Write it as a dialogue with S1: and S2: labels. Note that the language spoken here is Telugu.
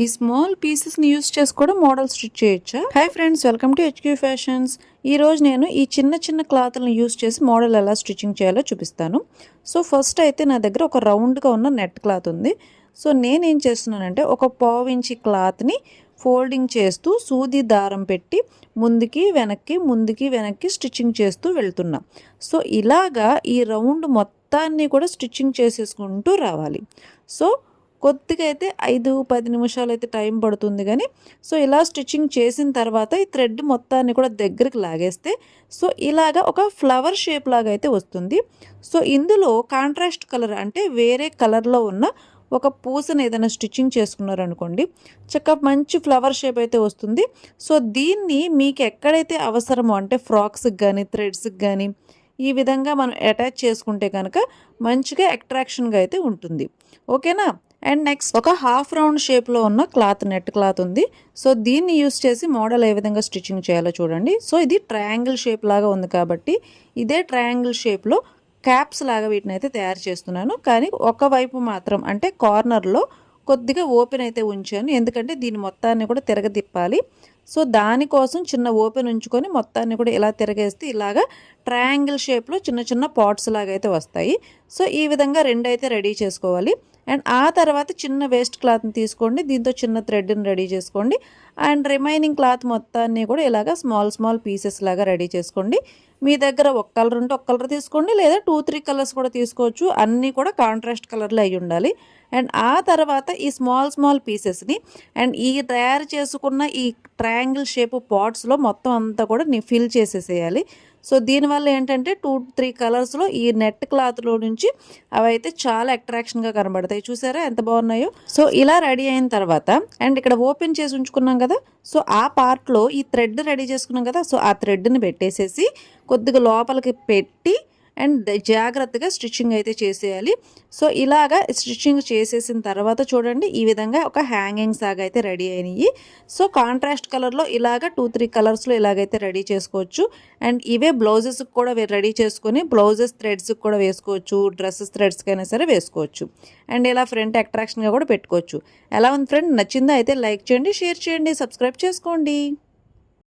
S1: ఈ స్మాల్ పీసెస్ని యూస్ చేసి కూడా మోడల్ స్టిచ్ చేయొచ్చా? Hi friends, welcome to HQ fashions. ఈరోజు నేను ఈ చిన్న చిన్న క్లాత్లను యూస్ చేసి మోడల్ ఎలా స్టిచ్చింగ్ చేయాలో చూపిస్తాను. సో ఫస్ట్ అయితే నా దగ్గర ఒక రౌండ్గా ఉన్న నెట్ క్లాత్ ఉంది. సో నేనేం చేస్తున్నానంటే ఒక 1/2 ఇంచ్ క్లాత్ని ఫోల్డింగ్ చేస్తూ సూది దారం పెట్టి ముందుకి వెనక్కి స్టిచ్చింగ్ చేస్తూ వెళ్తున్నా. సో ఇలాగా ఈ రౌండ్ మొత్తాన్ని కూడా స్టిచ్చింగ్ చేసేసుకుంటూ రావాలి. సో కొద్దిగా అయితే 5-10 నిమిషాలు అయితే టైం పడుతుంది కానీ సో ఇలా స్టిచ్చింగ్ చేసిన తర్వాత ఈ థ్రెడ్ మొత్తాన్ని కూడా దగ్గరికి లాగేస్తే సో ఇలాగా ఒక ఫ్లవర్ షేప్ లాగా అయితే వస్తుంది. సో ఇందులో కాంట్రాస్ట్ కలర్ అంటే వేరే కలర్లో ఉన్న ఒక పూసను ఏదైనా స్టిచ్చింగ్ చేసుకున్నారనుకోండి, చక్కగా మంచి ఫ్లవర్ షేప్ అయితే వస్తుంది. సో దీన్ని మీకు ఎక్కడైతే అవసరమో అంటే ఫ్రాక్స్కి కానీ థ్రెడ్స్కి కానీ ఈ విధంగా మనం అటాచ్ చేసుకుంటే కనుక మంచిగా అట్రాక్షన్గా అయితే ఉంటుంది. ఓకేనా? అండ్ నెక్స్ట్ ఒక హాఫ్ రౌండ్ షేప్లో ఉన్న క్లాత్, నెట్ క్లాత్ ఉంది. సో దీన్ని యూస్ చేసి మోడల్ ఏ విధంగా స్టిచ్చింగ్ చేయాలో చూడండి. సో ఇది ట్రయాంగిల్ షేప్ లాగా ఉంది కాబట్టి ఇదే ట్రయాంగిల్ షేప్లో క్యాప్స్ లాగా వీటిని అయితే తయారు చేస్తున్నాను. కానీ ఒకవైపు మాత్రం అంటే కార్నర్లో కొద్దిగా ఓపెన్ అయితే ఉంచాను, ఎందుకంటే దీని మొత్తాన్ని కూడా తిరగదిప్పాలి. సో దానికోసం చిన్న ఓపెన్ ఉంచుకొని మొత్తాన్ని కూడా ఇలా తిరగేస్తే ఇలాగా ట్రయాంగిల్ షేప్లో చిన్న చిన్న పాట్స్ లాగా అయితే వస్తాయి. సో ఈ విధంగా రెండు అయితే రెడీ చేసుకోవాలి. అండ్ ఆ తర్వాత చిన్న వేస్ట్ క్లాత్ని తీసుకోండి, దీంతో చిన్న థ్రెడ్ని రెడీ చేసుకోండి. అండ్ రిమైనింగ్ క్లాత్ మొత్తాన్ని కూడా ఇలాగా స్మాల్ పీసెస్ లాగా రెడీ చేసుకోండి. మీ దగ్గర ఒక కలర్ ఉంటే ఒక కలర్ తీసుకోండి, లేదా 2-3 కలర్స్ కూడా తీసుకోవచ్చు. అన్నీ కూడా కాంట్రాస్ట్ కలర్లో అయి ఉండాలి. అండ్ ఆ తర్వాత ఈ స్మాల్ పీసెస్ని అండ్ ఈ తయారు చేసుకున్న ఈ ట్రయాంగిల్ షేప్ పాట్స్లో మొత్తం అంతా కూడా ఫిల్ చేసేసేయాలి. సో దీనివల్ల ఏంటంటే 2-3 కలర్స్లో ఈ నెట్ క్లాత్లో నుంచి అవి అయితే చాలా అట్రాక్షన్గా కనబడతాయి. చూసారా ఎంత బాగున్నాయో? సో ఇలా రెడీ అయిన తర్వాత అండ్ ఇక్కడ ఓపెన్ చేసి ఉంచుకున్నాం కదా, సో ఆ పార్ట్లో ఈ థ్రెడ్ రెడీ చేసుకున్నాం కదా, సో ఆ థ్రెడ్ని పెట్టేసేసి కొద్దిగా లోపలికి పెట్టి అండ్ జాగ్రత్తగా స్టిచ్చింగ్ అయితే చేసేయాలి. సో ఇలాగా స్టిచ్చింగ్ చేసేసిన తర్వాత చూడండి ఈ విధంగా ఒక హ్యాంగింగ్స్ లాగా అయితే రెడీ అయినాయి. సో కాంట్రాస్ట్ కలర్లో ఇలాగా 2-3 కలర్స్లో ఇలాగైతే రెడీ చేసుకోవచ్చు. అండ్ ఇవే బ్లౌజెస్కి కూడా రెడీ చేసుకొని బ్లౌజెస్ థ్రెడ్స్కి కూడా వేసుకోవచ్చు, డ్రెస్సెస్ థ్రెడ్స్కి అయినా సరే వేసుకోవచ్చు. అండ్ ఇలా ఫ్రంట్ అట్రాక్షన్గా కూడా పెట్టుకోవచ్చు. ఎలా ఉంది ఫ్రెండ్? నచ్చిందా? అయితే లైక్ చేయండి, షేర్ చేయండి, సబ్స్క్రైబ్ చేసుకోండి.